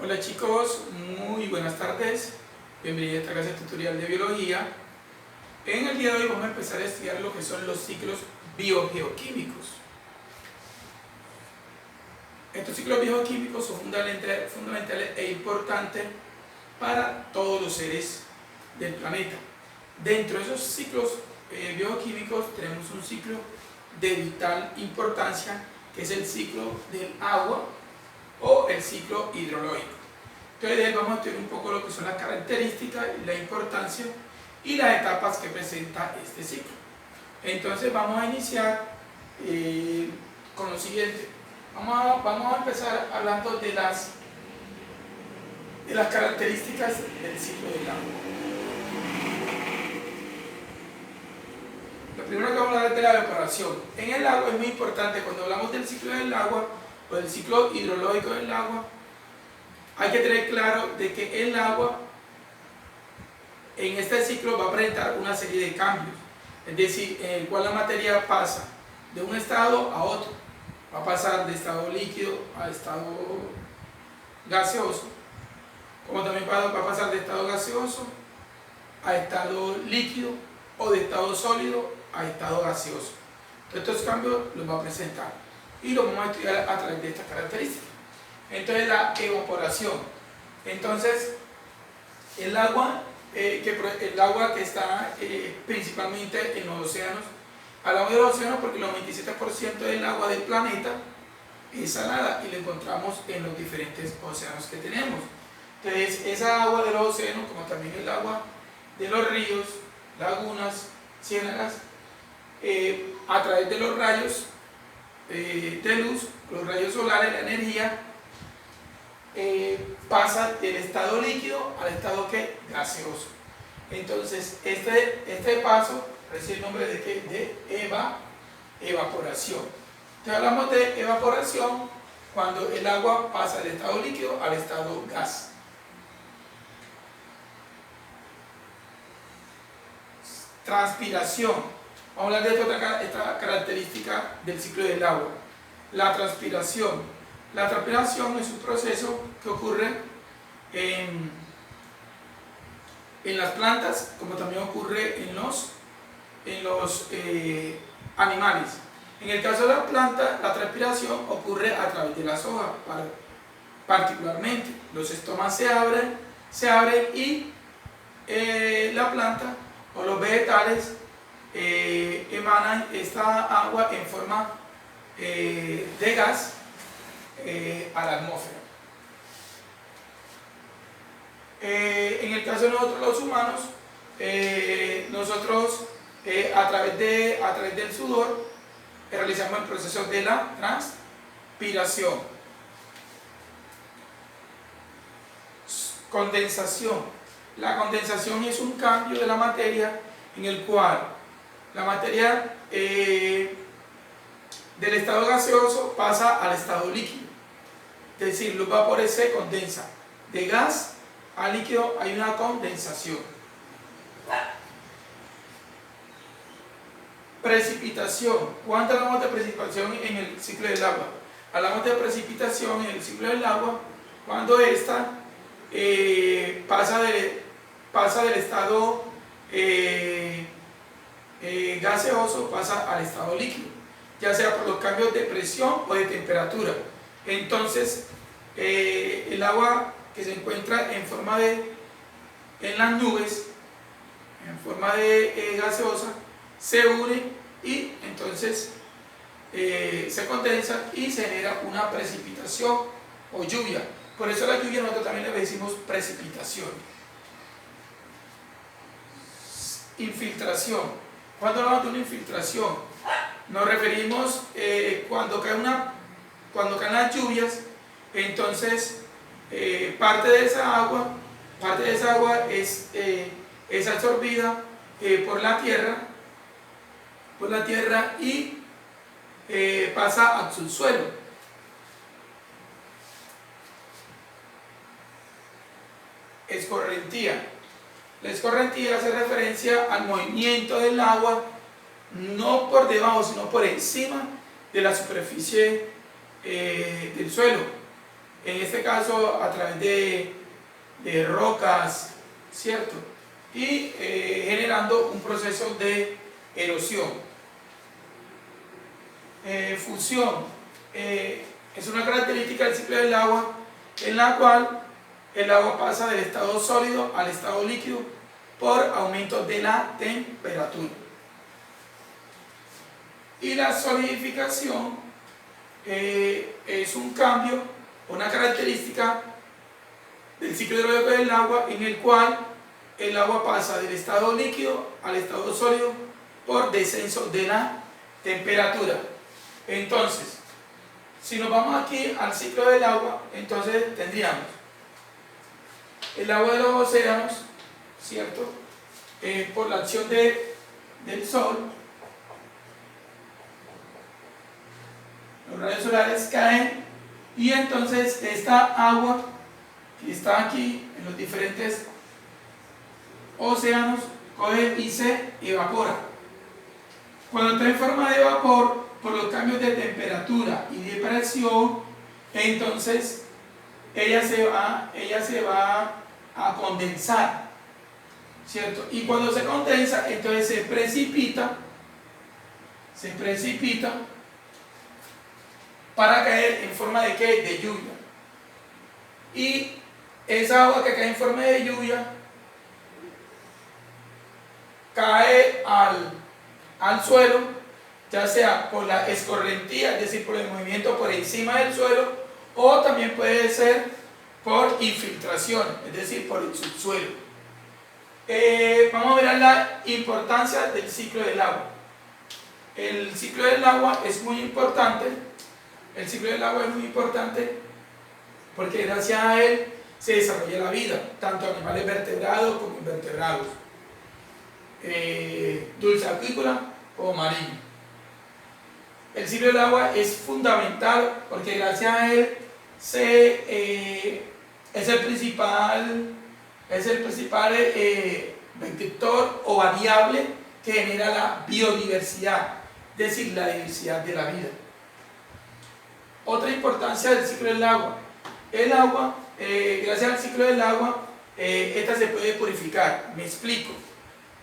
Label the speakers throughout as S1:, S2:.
S1: Hola chicos, muy buenas tardes, bienvenidos a esta clase tutorial de biología. En el día de hoy vamos a empezar a estudiar lo que son los ciclos biogeoquímicos. Estos ciclos biogeoquímicos son fundamentales e importantes para todos los seres del planeta. Dentro de esos ciclos bioquímicos tenemos un ciclo de vital importancia, que es el ciclo del agua o el ciclo hidrológico. Entonces vamos a estudiar un poco lo que son las características, la importancia y las etapas que presenta este ciclo. Entonces vamos a iniciar con lo siguiente. Vamos a empezar hablando de las características del ciclo del agua. Lo primero que vamos a hablar es de la evaporación. En el agua es muy importante, cuando hablamos del ciclo del agua o del ciclo hidrológico del agua, hay que tener claro de que el agua en este ciclo va a presentar una serie de cambios, es decir, en el cual la materia pasa de un estado a otro, va a pasar de estado líquido a estado gaseoso, como también va a pasar de estado gaseoso a estado líquido o de estado sólido a estado gaseoso. Entonces, estos cambios los va a presentar y los vamos a estudiar a través de estas características. Entonces, la evaporación. Entonces, el agua que está principalmente en los océanos. Hablamos de los océanos porque el 97% del agua del planeta es salada y lo encontramos en los diferentes océanos que tenemos. Entonces, esa agua de los océanos, como también el agua de los ríos, lagunas, ciénagas, a través de los rayos de luz, los rayos solares, la energía, pasa del estado líquido al estado gaseoso. Entonces, este paso recibe el nombre de evaporación. Entonces, hablamos de evaporación cuando el agua pasa del estado líquido al estado gas. Transpiración. Vamos a hablar de esta característica del ciclo del agua. La transpiración. La transpiración es un proceso que ocurre en las plantas, como también ocurre en los animales. En el caso de la planta, la transpiración ocurre a través de las hojas, particularmente. Los estomas se abren y la planta o los vegetales emanan esta agua en forma de gas a la atmósfera. En el caso de nosotros los humanos, a través del sudor realizamos el proceso de la transpiración. Condensación. La condensación es un cambio de la materia en el cual la materia del estado gaseoso pasa al estado líquido. Es decir, los vapores se condensan. De gas a líquido hay una condensación. Precipitación. ¿Cuánto hablamos de precipitación en el ciclo del agua? Hablamos de precipitación en el ciclo del agua cuando ésta pasa del estado gaseoso, pasa al estado líquido, ya sea por los cambios de presión o de temperatura. Entonces, el agua que se encuentra en las nubes, en forma de gaseosa, se une y entonces se condensa y se genera una precipitación o lluvia. Por eso la lluvia nosotros también le decimos precipitación. Infiltración. Cuando hablamos de una infiltración, nos referimos cuando caen las lluvias, entonces parte de esa agua es absorbida por la tierra y pasa al subsuelo. Escorrentía. La escorrentía hace referencia al movimiento del agua no por debajo, sino por encima de la superficie del suelo. en este caso a través de rocas, ¿cierto? Y generando un proceso de erosión. Fusión es una característica del ciclo del agua en la cual el agua pasa del estado sólido al estado líquido por aumento de la temperatura. Y la solidificación es un cambio, una característica del ciclo hidrológico del agua en el cual el agua pasa del estado líquido al estado sólido por descenso de la temperatura. Entonces, si nos vamos aquí al ciclo del agua, entonces tendríamos el agua de los océanos, ¿cierto? Por la acción del sol, los rayos solares caen y entonces esta agua que está aquí en los diferentes océanos coge y se evapora. Cuando está en forma de vapor, por los cambios de temperatura y de presión, entonces ella se va a condensar, ¿cierto? Y cuando se condensa, entonces se precipita para caer en forma de ¿qué? De lluvia. Y esa agua que cae en forma de lluvia cae al suelo, ya sea por la escorrentía, es decir, por el movimiento por encima del suelo, o también puede ser por infiltración, es decir, por el subsuelo. Vamos a ver la importancia del ciclo del agua. El ciclo del agua es muy importante. El ciclo del agua es muy importante porque gracias a él se desarrolla la vida, tanto animales vertebrados como invertebrados, dulceacuícola o marino. El ciclo del agua es fundamental porque gracias a él es el principal vector o variable que genera la biodiversidad, es decir, la diversidad de la vida. Otra importancia del ciclo del agua. El agua, gracias al ciclo del agua, esta se puede purificar. Me explico.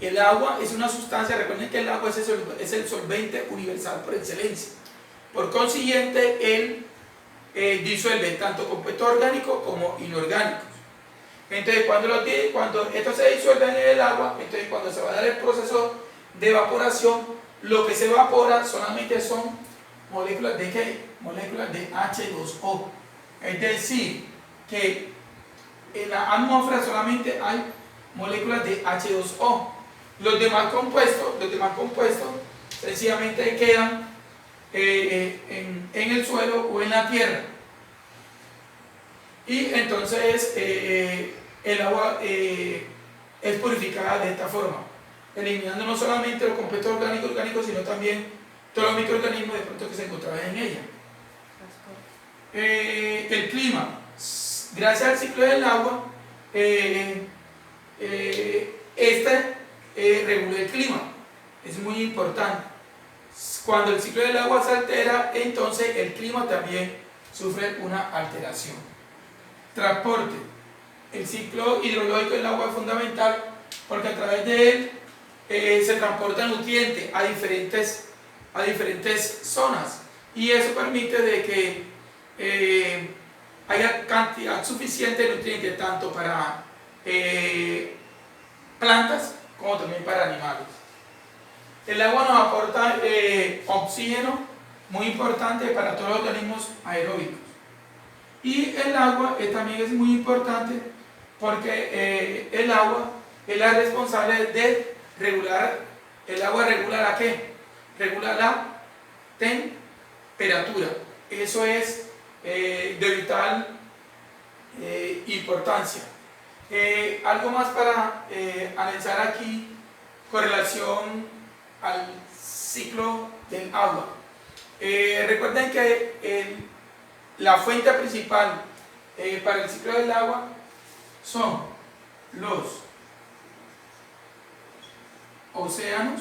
S1: El agua es una sustancia, recuerden que el agua es el solvente universal por excelencia. Por consiguiente, él disuelve tanto compuestos orgánicos como inorgánicos. Entonces, cuando esto se disuelve en el agua, entonces cuando se va a dar el proceso de evaporación, lo que se evapora solamente son moléculas de ¿qué? Moléculas de H2O. Es decir, que en la atmósfera solamente hay moléculas de H2O. Los demás compuestos sencillamente quedan en el suelo o en la tierra. Y entonces el agua es purificada de esta forma, eliminando no solamente los compuestos orgánicos, sino también todos los microorganismos de pronto que se encontraban en ella. El clima, gracias al ciclo del agua, regula el clima, es muy importante. Cuando el ciclo del agua se altera, entonces el clima también sufre una alteración. Transporte, el ciclo hidrológico del agua es fundamental porque a través de él se transportan nutrientes a diferentes zonas y eso permite de que haya cantidad suficiente de nutrientes tanto para plantas como también para animales. El agua nos aporta oxígeno, muy importante para todos los organismos aeróbicos. Y el agua también es muy importante porque el agua es la responsable de regular, el agua regula la ¿qué? Regula la temperatura. Eso es de vital importancia. Algo más para analizar aquí con relación al ciclo del agua. Recuerden que la fuente principal para el ciclo del agua son los océanos,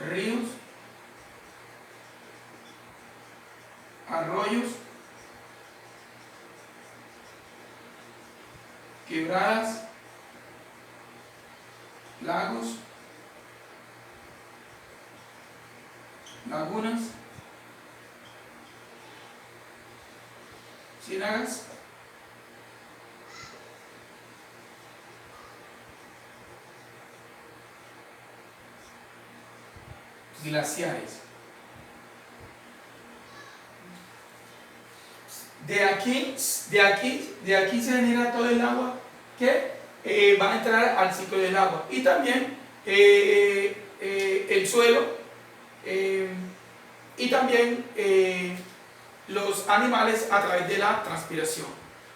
S1: ríos, arroyos, quebradas, lagos, lagunas, ciénagas, glaciares. De aquí se genera todo el agua que va a entrar al ciclo del agua. Y también el suelo y también los animales a través de la transpiración.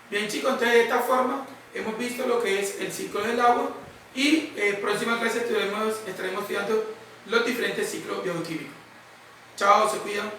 S1: Bien chicos, entonces de esta forma hemos visto lo que es el ciclo del agua y próxima clase estaremos estudiando los diferentes ciclos bioquímicos. Chao, se cuidan.